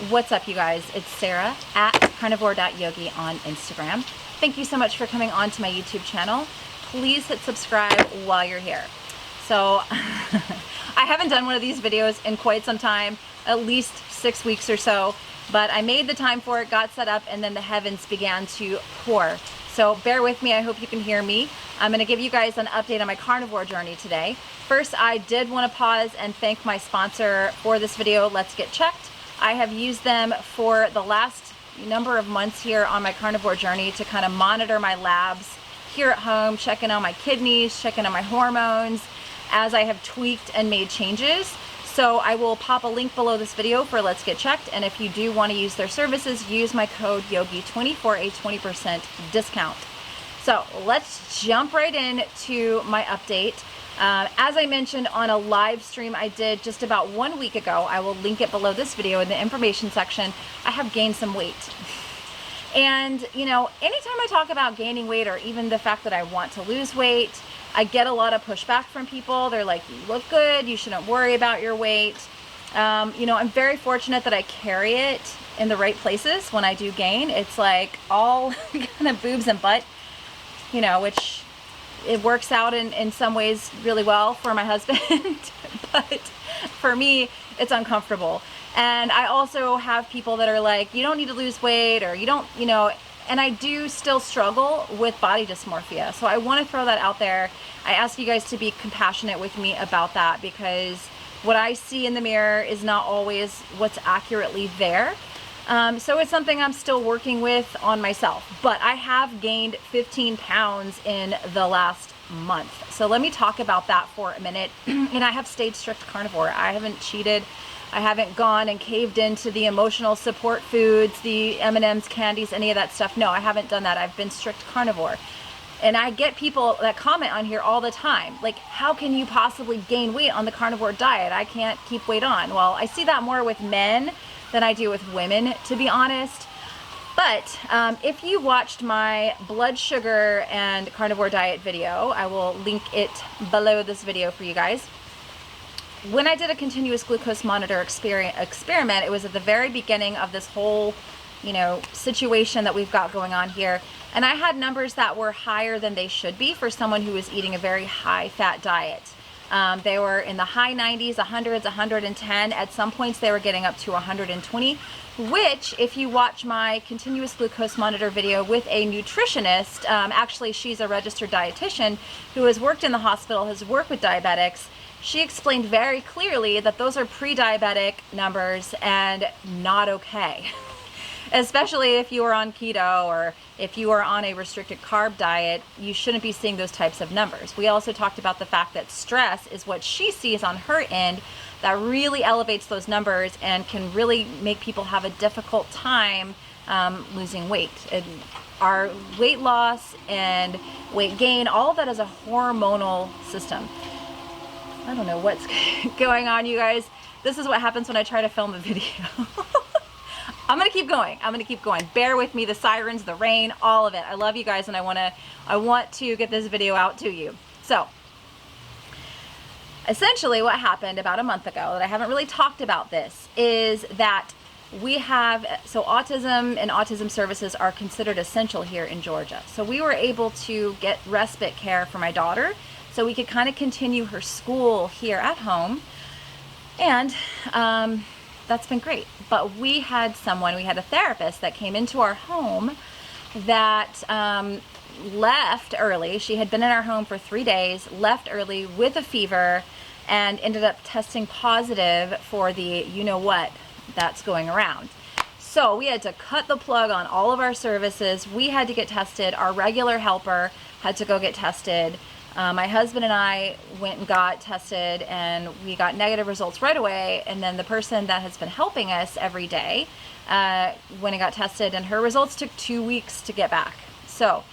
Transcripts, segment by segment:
What's up, you guys? It's Sarah at carnivore.yogi on Instagram. Thank you so much for coming on to my YouTube channel. Please hit subscribe while you're here. So I haven't done one of these videos in quite some time, at least 6 weeks or so, but I made the time for it, got set up, and then the heavens began to pour. So bear with me, I hope you can hear me. I'm gonna give you guys an update on my carnivore journey today. First, I did wanna pause and thank my sponsor for this video, Let's Get Checked. I have used them for the last number of months here on my carnivore journey to kind of monitor my labs here at home, checking on my kidneys, checking on my hormones, as I have tweaked and made changes. So I will pop a link below this video for Let's Get Checked, and if you do want to use their services, use my code YOGI20 for a 20% discount. So let's jump right in to my update. As I mentioned on a live stream I did just about 1 week ago, I will link it below this video in the information section, I have gained some weight. And you know, anytime I talk about gaining weight, or even the fact that I want to lose weight, I get a lot of pushback from people. They're like, you look good, you shouldn't worry about your weight. You know, I'm very fortunate that I carry it in the right places when I do gain. It's like all kind of boobs and butt, you know, which it works out in some ways really well for my husband, but for me, it's uncomfortable. And I also have people that are like, you don't need to lose weight, or you don't, you know, and I do still struggle with body dysmorphia. So I want to throw that out there. I ask you guys to be compassionate with me about that, because what I see in the mirror is not always what's accurately there. So it's something I'm still working with on myself, but I have gained 15 pounds in the last month. So let me talk about that for a minute. And I have stayed strict carnivore. I haven't cheated. I haven't gone and caved into the emotional support foods, the M&Ms, candies, any of that stuff. No, I haven't done that. I've been strict carnivore. And I get people that comment on here all the time, like, how can you possibly gain weight on the carnivore diet? I can't keep weight on. Well, I see that more with men than I do with women, to be honest. But if you watched my blood sugar and carnivore diet video, I will link it below this video for you guys. When I did a continuous glucose monitor experiment, it was at the very beginning of this whole, you know, situation that we've got going on here. And I had numbers that were higher than they should be for someone who was eating a very high fat diet. They were in the high 90s, 100s, 110. At some points they were getting up to 120, which if you watch my continuous glucose monitor video with a nutritionist, actually she's a registered dietitian who has worked in the hospital, has worked with diabetics, she explained very clearly that those are pre-diabetic numbers and not okay. Especially if you are on keto, or if you are on a restricted carb diet, you shouldn't be seeing those types of numbers. We also talked about the fact that stress is what she sees on her end that really elevates those numbers and can really make people have a difficult time losing weight. And our weight loss and weight gain, all of that is a hormonal system. I don't know what's going on, you guys. This is what happens when I try to film a video. I'm gonna keep going. I'm gonna keep going. Bear with me, the sirens, the rain, all of it. I love you guys, and I want to get this video out to you. So, essentially what happened about a month ago, that I haven't really talked about this, is that we have, so autism and autism services are considered essential here in Georgia. So we were able to get respite care for my daughter, so we could kind of continue her school here at home. And that's been great. But we had a therapist that came into our home that left early. She had been in our home for 3 days, left early with a fever, and ended up testing positive for the you-know-what that's going around. So we had to cut the plug on all of our services. We had to get tested. Our regular helper had to go get tested. My husband and I went and got tested, and we got negative results right away. And then the person that has been helping us every day went and got tested, and her results took 2 weeks to get back. So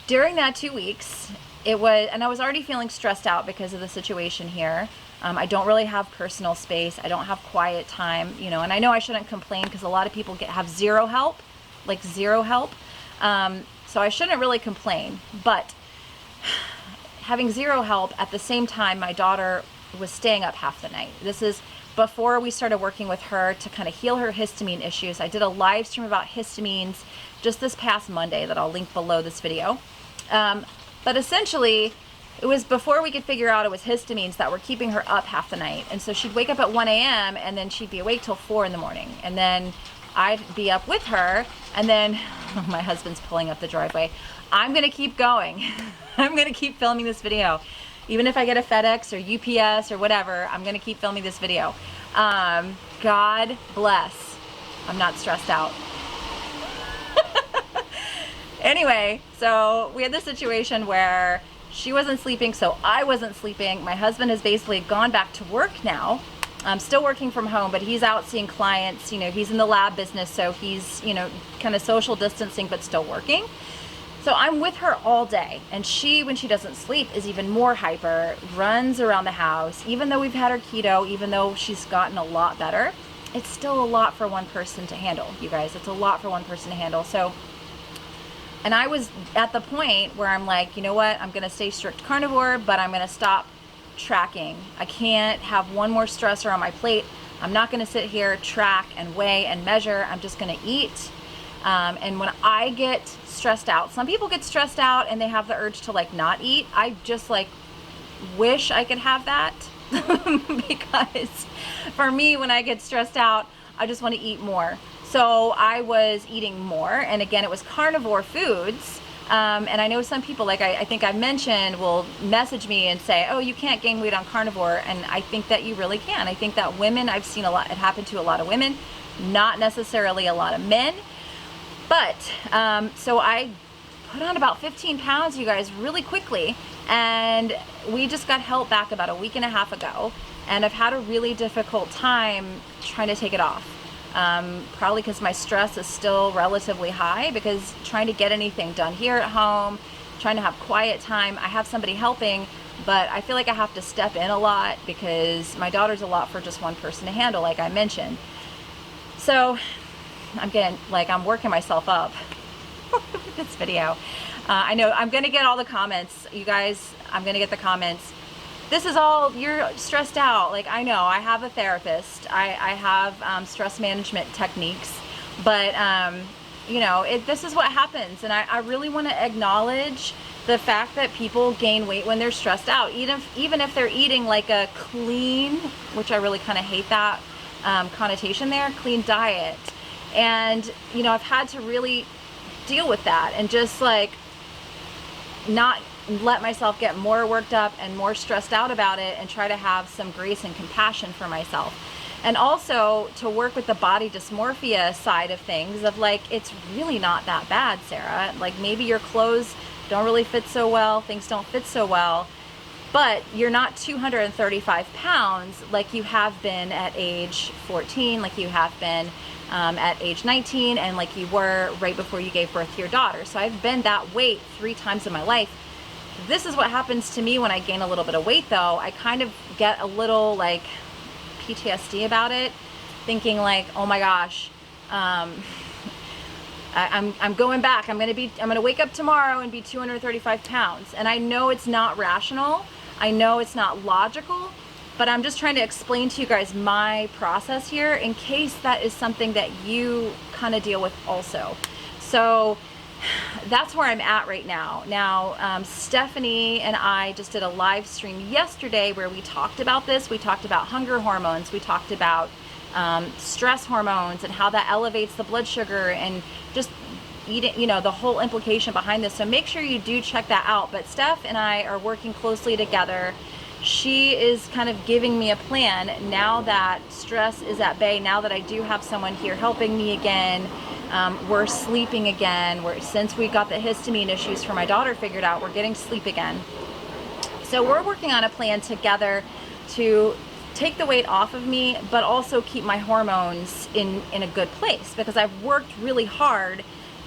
during that 2 weeks, and I was already feeling stressed out because of the situation here. I don't really have personal space. I don't have quiet time, you know, and I know I shouldn't complain because a lot of people have zero help, like zero help. So I shouldn't really complain, but having zero help at the same time, my daughter was staying up half the night. This is before we started working with her to kind of heal her histamine issues. I did a live stream about histamines just this past Monday that I'll link below this video. But essentially, it was before we could figure out it was histamines that were keeping her up half the night. And so she'd wake up at 1 a.m. and then she'd be awake till 4 in the morning. And then I'd be up with her, and then my husband's pulling up the driveway. I'm gonna keep going. I'm gonna keep filming this video. Even if I get a FedEx or UPS or whatever, I'm gonna keep filming this video. God bless. I'm not stressed out. Anyway, so we had this situation where she wasn't sleeping, so I wasn't sleeping. My husband has basically gone back to work now. I'm still working from home, but he's out seeing clients. You know, he's in the lab business, so he's, you know, kind of social distancing, but still working. So I'm with her all day, and she, when she doesn't sleep, is even more hyper, runs around the house. Even though we've had her keto, even though she's gotten a lot better, it's still a lot for one person to handle, you guys. It's a lot for one person to handle. So, and I was at the point where I'm like, you know what, I'm gonna stay strict carnivore, but I'm gonna stop tracking. I can't have one more stressor on my plate. I'm not gonna sit here, track and weigh and measure. I'm just gonna eat. And when I get stressed out, some people get stressed out and they have the urge to like not eat. I just like wish I could have that because for me, when I get stressed out, I just want to eat more. So I was eating more, and again, it was carnivore foods. And I know some people, like I think I mentioned, will message me and say, oh, you can't gain weight on carnivore. And I think that you really can. I think that women, I've seen a lot, it happen to a lot of women, not necessarily a lot of men. But, so I put on about 15 pounds, you guys, really quickly. And we just got help back about a week and a half ago. And I've had a really difficult time trying to take it off. Probably because my stress is still relatively high, because trying to get anything done here at home, trying to have quiet time. I have somebody helping, but I feel like I have to step in a lot because my daughter's a lot for just one person to handle, like I mentioned. So I'm getting, like, I'm working myself up with this video. I know I'm gonna get all the comments, you guys. I'm gonna get the comments. This is all, you're stressed out. Like, I know, I have a therapist. I have stress management techniques, but you know, this is what happens. And I really want to acknowledge the fact that people gain weight when they're stressed out, even if they're eating like a clean, which I really kind of hate that connotation there, clean diet. And, you know, I've had to really deal with that and just like not let myself get more worked up and more stressed out about it, and try to have some grace and compassion for myself. And also to work with the body dysmorphia side of things, of like, it's really not that bad, Sarah. Like, maybe your clothes don't really fit so well, things don't fit so well, but you're not 235 pounds like you have been at age 14, like you have been at age 19, and like you were right before you gave birth to your daughter. So I've been that weight 3 times in my life. This is what happens to me when I gain a little bit of weight, though. I kind of get a little like PTSD about it, thinking like, oh my gosh, I'm going back. I'm gonna wake up tomorrow and be 235 pounds. And I know it's not rational. I know it's not logical, but I'm just trying to explain to you guys my process here in case that is something that you kind of deal with also. So that's where I'm at right now. Now, Stephanie and I just did a live stream yesterday where we talked about this. We talked about hunger hormones. We talked about stress hormones and how that elevates the blood sugar, and just eating, you know, the whole implication behind this. So make sure you do check that out. But Steph and I are working closely together. She is kind of giving me a plan now that stress is at bay, now that I do have someone here helping me again. We're sleeping again. Since we got the histamine issues for my daughter figured out, we're getting sleep again. So we're working on a plan together to take the weight off of me, but also keep my hormones in a good place, because I've worked really hard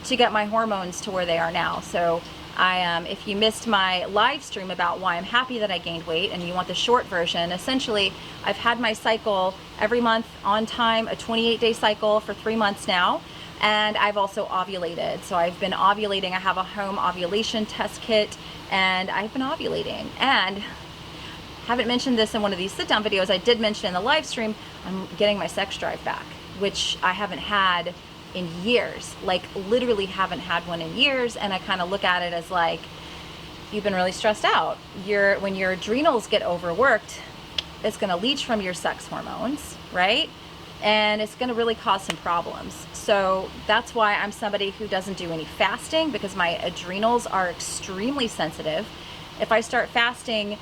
to get my hormones to where they are now. So if you missed my live stream about why I'm happy that I gained weight and you want the short version, essentially I've had my cycle every month on time, a 28-day cycle for 3 months now. And I've also ovulated. So I've been ovulating. I have a home ovulation test kit, and I've been ovulating. And haven't mentioned this in one of these sit-down videos. I did mention in the live stream, I'm getting my sex drive back, which I haven't had in years, like literally haven't had one in years. And I kind of look at it as like, you've been really stressed out. When your adrenals get overworked, it's going to leach from your sex hormones, right? And it's going to really cause some problems. So that's why I'm somebody who doesn't do any fasting, because my adrenals are extremely sensitive. If I start fasting,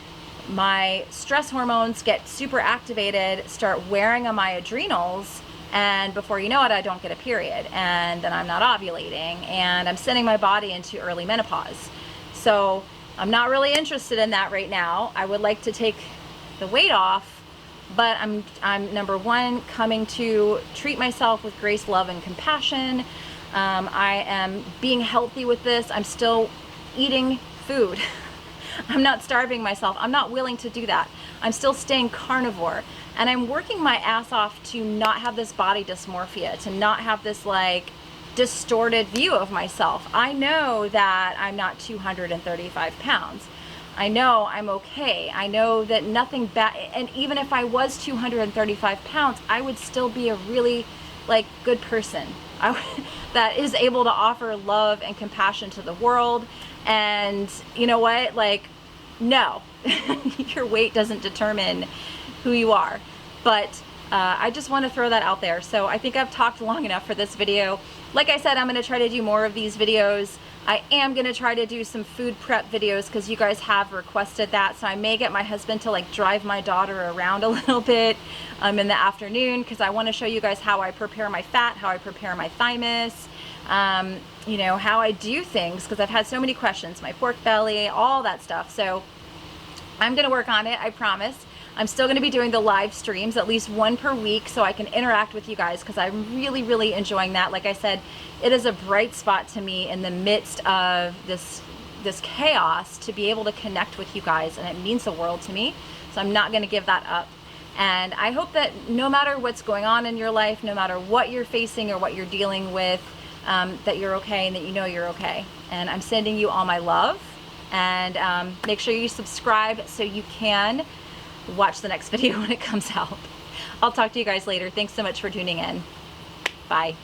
my stress hormones get super activated, start wearing on my adrenals, and before you know it, I don't get a period, and then I'm not ovulating, and I'm sending my body into early menopause. So I'm not really interested in that right now. I would like to take the weight off, but I'm number one, coming to treat myself with grace, love, and compassion. I am being healthy with this. I'm still eating food. I'm not starving myself. I'm not willing to do that. I'm still staying carnivore, and I'm working my ass off to not have this body dysmorphia, to not have this like distorted view of myself. I know that I'm not 235 pounds. I know I'm okay. I know that nothing bad, and even if I was 235 pounds, I would still be a really like good person that is able to offer love and compassion to the world. And you know what, like, no, your weight doesn't determine who you are. But I just want to throw that out there. So I think I've talked long enough for this video. Like I said, I'm going to try to do more of these videos. I am going to try to do some food prep videos because you guys have requested that. So I may get my husband to like drive my daughter around a little bit in the afternoon, because I want to show you guys how I prepare my fat, how I prepare my thymus, you know, how I do things, because I've had so many questions, my pork belly, all that stuff. So I'm going to work on it, I promise. I'm still going to be doing the live streams, at least one per week, so I can interact with you guys, because I'm really, really enjoying that. Like I said, it is a bright spot to me in the midst of this chaos, to be able to connect with you guys, and it means the world to me. So I'm not going to give that up. And I hope that no matter what's going on in your life, no matter what you're facing or what you're dealing with, that you're okay and that you know you're okay. And I'm sending you all my love. And make sure you subscribe so you can watch the next video when it comes out. I'll talk to you guys later. Thanks so much for tuning in. Bye.